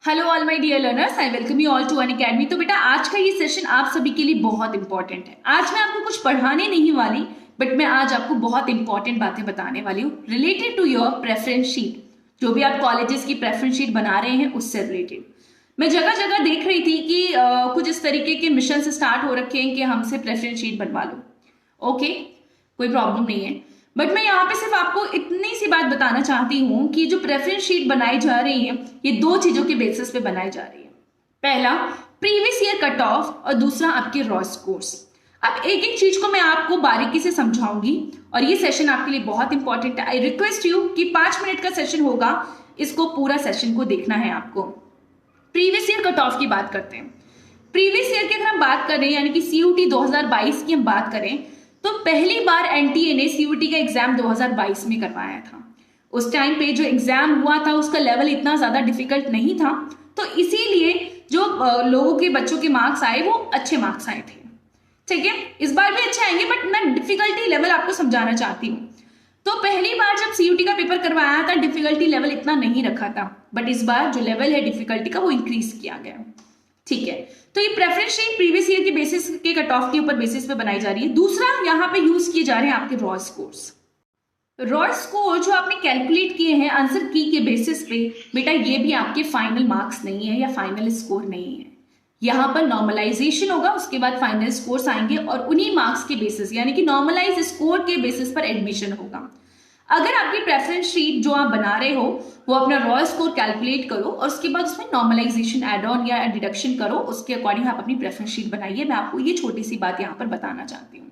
Hello all my dear learners, I welcome you all to Unacademy. तो बेटा आज का ये सेशन आप सभी के लिए बहुत इंपॉर्टेंट है। आज मैं आपको कुछ पढ़ाने नहीं वाली, बट मैं आज आपको बहुत इंपॉर्टेंट बातें बताने वाली हूँ related to your preference sheet. जो भी आप कॉलेजेस की प्रेफरेंस शीट बना रहे हैं उससे रिलेटेड मैं जगह जगह देख रही थी कि कुछ इस तरीके के मिशन स्टार्ट हो रखे हैं कि हमसे प्रेफरेंस शीट बनवा लो। ओके, कोई प्रॉब्लम नहीं है, बट मैं यहाँ पे सिर्फ आपको इतनी सी बात बताना चाहती हूँ कि जो प्रेफरेंस शीट बनाई जा रही है ये दो चीजों के बेसिस पे बनाई जा रही है। पहला, प्रीवियस ईयर कट ऑफ, और दूसरा आपके रॉ स्कोर्स। अब एक एक चीज को मैं आपको बारीकी से समझाऊंगी और ये सेशन आपके लिए बहुत इंपॉर्टेंट है। आई रिक्वेस्ट यू कि 5 मिनट का सेशन होगा, इसको पूरा सेशन को देखना है आपको। प्रीवियस ईयर कट ऑफ की बात करते हैं। प्रीवियस ईयर की अगर हम बात करें यानी कि सीयूटी 2022 की हम बात करें तो पहली बार एनटीए ने सीयूटी का एग्जाम 2022 में करवाया था। उस टाइम पे जो एग्जाम हुआ था उसका लेवल इतना ज्यादा डिफिकल्ट नहीं था, तो इसीलिए जो लोगों के बच्चों के मार्क्स आए वो अच्छे मार्क्स आए थे। ठीक है, इस बार भी अच्छे आएंगे, बट मैं डिफिकल्टी लेवल आपको समझाना चाहती हूँ। तो पहली बार जब सीयूटी का पेपर करवाया था डिफिकल्टी लेवल इतना नहीं रखा था, बट इस बार जो लेवल है डिफिकल्टी का वो इंक्रीज किया गया। ठीक है, तो ये प्रेफरेंस शीट प्रीवियस ईयर के बेसिस के कट ऑफ के ऊपर बेसिस पे बनाई जा रही है। दूसरा यहाँ पे यूज किए जा रहे हैं आपके रॉ स्कोर्स। रॉ स्कोर जो आपने कैलकुलेट किए हैं आंसर की के बेसिस पे, बेटा ये भी आपके फाइनल मार्क्स नहीं है या फाइनल स्कोर नहीं है। यहाँ पर नॉर्मलाइजेशन होगा, उसके बाद फाइनल स्कोर्स आएंगे और उन्हीं मार्क्स के बेसिस यानी कि नॉर्मलाइज स्कोर के बेसिस पर एडमिशन होगा। अगर आपकी प्रेफरेंस शीट जो आप बना रहे हो वो अपना रॉ स्कोर कैलकुलेट करो और उसके बाद उसमें नॉर्मलाइजेशन एड ऑन या डिडक्शन करो, उसके अकॉर्डिंग आप अपनी प्रेफरेंस शीट बनाइए। मैं आपको ये छोटी सी बात यहाँ पर बताना चाहती हूँ।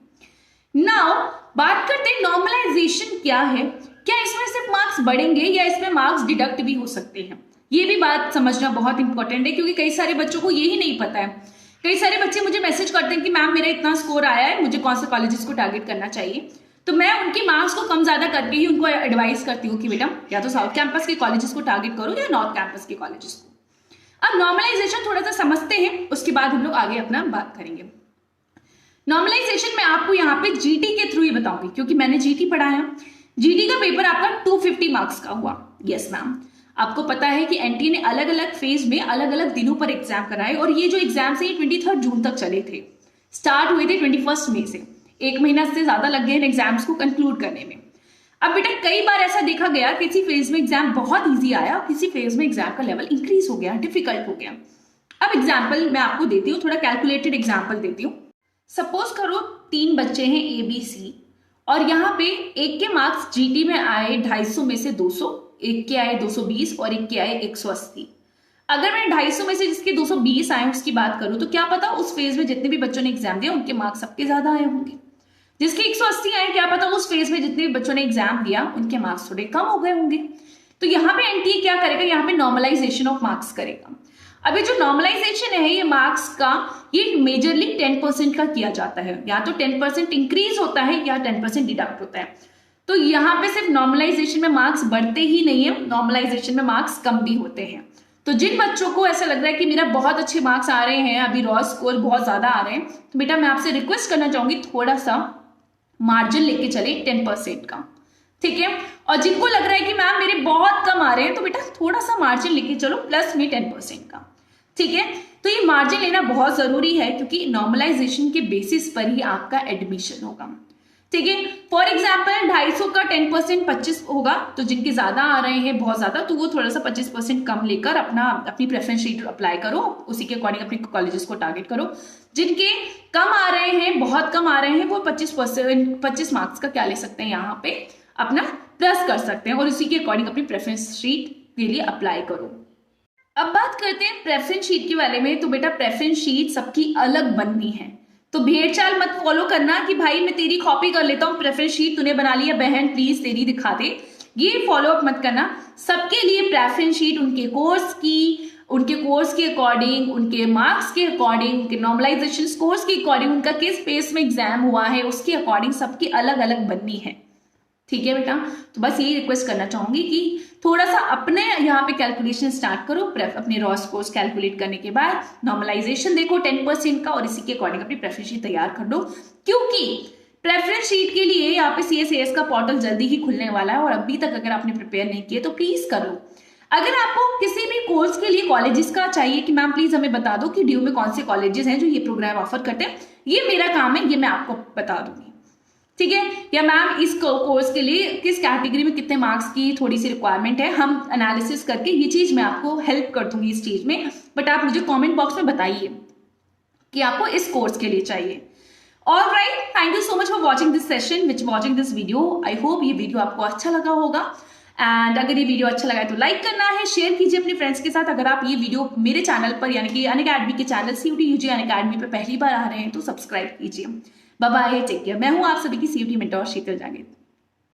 नाउ बात करते हैं नॉर्मलाइजेशन क्या है। क्या इसमें सिर्फ मार्क्स बढ़ेंगे या इसमें मार्क्स डिडक्ट भी हो सकते हैं? ये भी बात समझना बहुत इंपॉर्टेंट है, क्योंकि कई सारे बच्चों को यही नहीं पता है। कई सारे बच्चे मुझे मैसेज करते हैं कि मैम मेरा इतना स्कोर आया है, मुझे कौन से कॉलेजेस को टारगेट करना चाहिए। तो मैं उनकी मार्क्स को कम ज्यादा करके ही उनको एडवाइस करती हूँ कि बेटा या तो साउथ कैंपस के कॉलेजेस को टारगेट करो या नॉर्थ कैंपस के कॉलेजेस को। अब नॉर्मलाइजेशन थोड़ा सा समझते हैं, उसके बाद हम लोग आगे अपना बात करेंगे। नॉर्मलाइजेशन में आपको यहाँ पे जीटी के थ्रू ही बताऊंगी, क्योंकि मैंने जीटी पढ़ा है। जीटी का पेपर आपका 250 मार्क्स का हुआ। यस मैम, आपको पता है कि एनटीए ने अलग अलग फेज में अलग अलग दिनों पर एग्जाम कराए और ये जो एग्जाम है ये 23 जून तक चले थे। स्टार्ट हुए थे 21 मई से। 1 महीना से ज्यादा लग गए एग्जाम्स को कंक्लूड करने में। अब बेटा कई बार ऐसा देखा गया, किसी फेज में एग्जाम बहुत इजी आया, किसी फेज में एग्जाम का लेवल इंक्रीज हो गया, डिफिकल्ट हो गया। अब एग्जाम्पल मैं आपको देती हूँ, थोड़ा कैलकुलेटेड एग्जाम्पल देती हूँ। सपोज करो 3 बच्चे हैं ए बी सी और यहाँ पे एक के मार्क्स जीटी में आए 250 में से 200, एक के आए 220 और एक के आए 180। अगर मैं 250 में से जिसके 220 आए उसकी बात करूं तो क्या पता उस फेज में जितने भी बच्चों ने एग्जाम दिया उनके मार्क्स सबके ज्यादा आए होंगे। जिसके 180 आए क्या पता उस फेज में जितने भी बच्चों ने एग्जाम दिया उनके मार्क्स थोड़े कम हो गए होंगे। तो यहाँ पे एनटीए क्या करेगा, यहाँ पे नॉर्मलाइजेशन ऑफ मार्क्स करेगा। अभी जो नॉर्मलाइजेशन है ये मार्क्स का, ये मेजरली 10% का किया जाता है। या तो 10% इंक्रीज होता है या 10% डिडक्ट होता है। तो यहाँ पे सिर्फ नॉर्मलाइजेशन में मार्क्स बढ़ते ही नहीं है, नॉर्मलाइजेशन में मार्क्स कम भी होते हैं। तो जिन बच्चों को ऐसा लग रहा है कि मेरा बहुत अच्छे मार्क्स आ रहे हैं, अभी रॉ स्कोर बहुत ज्यादा आ रहे हैं, तो बेटा मैं आपसे रिक्वेस्ट करना चाहूंगी थोड़ा सा मार्जिन लेके चले 10% का। ठीक है, और जिनको लग रहा है कि मैम मेरे बहुत कम आ रहे हैं तो बेटा थोड़ा सा मार्जिन लेके चलो प्लस में 10% का। ठीक है, तो ये मार्जिन लेना बहुत जरूरी है क्योंकि नॉर्मलाइजेशन के बेसिस पर ही आपका एडमिशन होगा। ठीक है, फॉर एग्जाम्पल 250 का 10% 25 होगा, तो जिनके ज्यादा आ रहे हैं बहुत ज्यादा तो वो थोड़ा सा 25% कम लेकर अपनी प्रेफरेंस शीट अप्लाई करो, उसी के अकॉर्डिंग अपने कॉलेजेस को टारगेट करो। जिनके कम आ रहे हैं, बहुत कम आ रहे हैं, वो 25 मार्क्स का क्या ले सकते हैं, यहाँ पे अपना प्लस कर सकते हैं और उसी के अकॉर्डिंग अपनी प्रेफरेंस शीट के लिए अप्लाई करो। अब बात करते हैं प्रेफरेंस शीट के बारे में। तो बेटा प्रेफरेंस शीट सबकी अलग बननी है, तो भेड़ चाल मत फॉलो करना कि भाई मैं तेरी कॉपी कर लेता हूँ, प्रेफरेंस शीट तूने बना लिया, बहन प्लीज तेरी दिखा दे। ये फॉलो अप मत करना। सबके लिए प्रेफरेंस शीट उनके कोर्स के अकॉर्डिंग, उनके मार्क्स के अकॉर्डिंग, उनके नॉर्मलाइजेशन स्कोर्स के अकॉर्डिंग, उनका किस पेस में एग्जाम हुआ है उसके अकॉर्डिंग सबकी अलग अलग बननी है। ठीक है बेटा, तो बस यही रिक्वेस्ट करना चाहूंगी कि थोड़ा सा अपने यहाँ पे कैलकुलेशन स्टार्ट करो। अपने रॉ स्कोर्स कैलकुलेट करने के बाद नॉर्मलाइजेशन देखो 10% का और इसी के अकॉर्डिंग अपनी प्रेफरेंस शीट तैयार कर दो, क्योंकि प्रेफरेंस शीट के लिए यहाँ पे सीएसएस का पोर्टल जल्दी ही खुलने वाला है और अभी तक अगर आपने प्रिपेयर नहीं किए तो प्लीज करो। अगर आपको किसी भी कोर्स के लिए कॉलेजेस का चाहिए कि मैम प्लीज हमें बता दो कि ड्यू में कौन से कॉलेजेस हैं जो ये प्रोग्राम ऑफर करते हैं, ये मेरा काम है, ये मैं आपको बता दूंगी, ठीक है। या मैम इस कोर्स के लिए किस कैटेगरी में कितने मार्क्स की थोड़ी सी रिक्वायरमेंट है, हम एनालिसिस करके ये चीज मैं आपको हेल्प कर दूंगी इस चीज में। बट आप मुझे कमेंट बॉक्स में बताइए कि आपको इस कोर्स के लिए चाहिए। All right, thank you so much for watching this session, watching this video. I hope ये वीडियो आपको अच्छा लगा होगा। एंड अगर ये वीडियो अच्छा लगा है तो लाइक करना है, शेयर कीजिए अपने फ्रेंड्स के साथ। अगर आप ये वीडियो मेरे चैनल पर यानी कि अनअकैडमी के चैनल CUET UG अनअकैडमी पर पहली बार आ रहे हैं तो सब्सक्राइब कीजिए। Bye bye, take care. मैं हूं आप सभी की CUET मेंटोर शीतल जांगिड।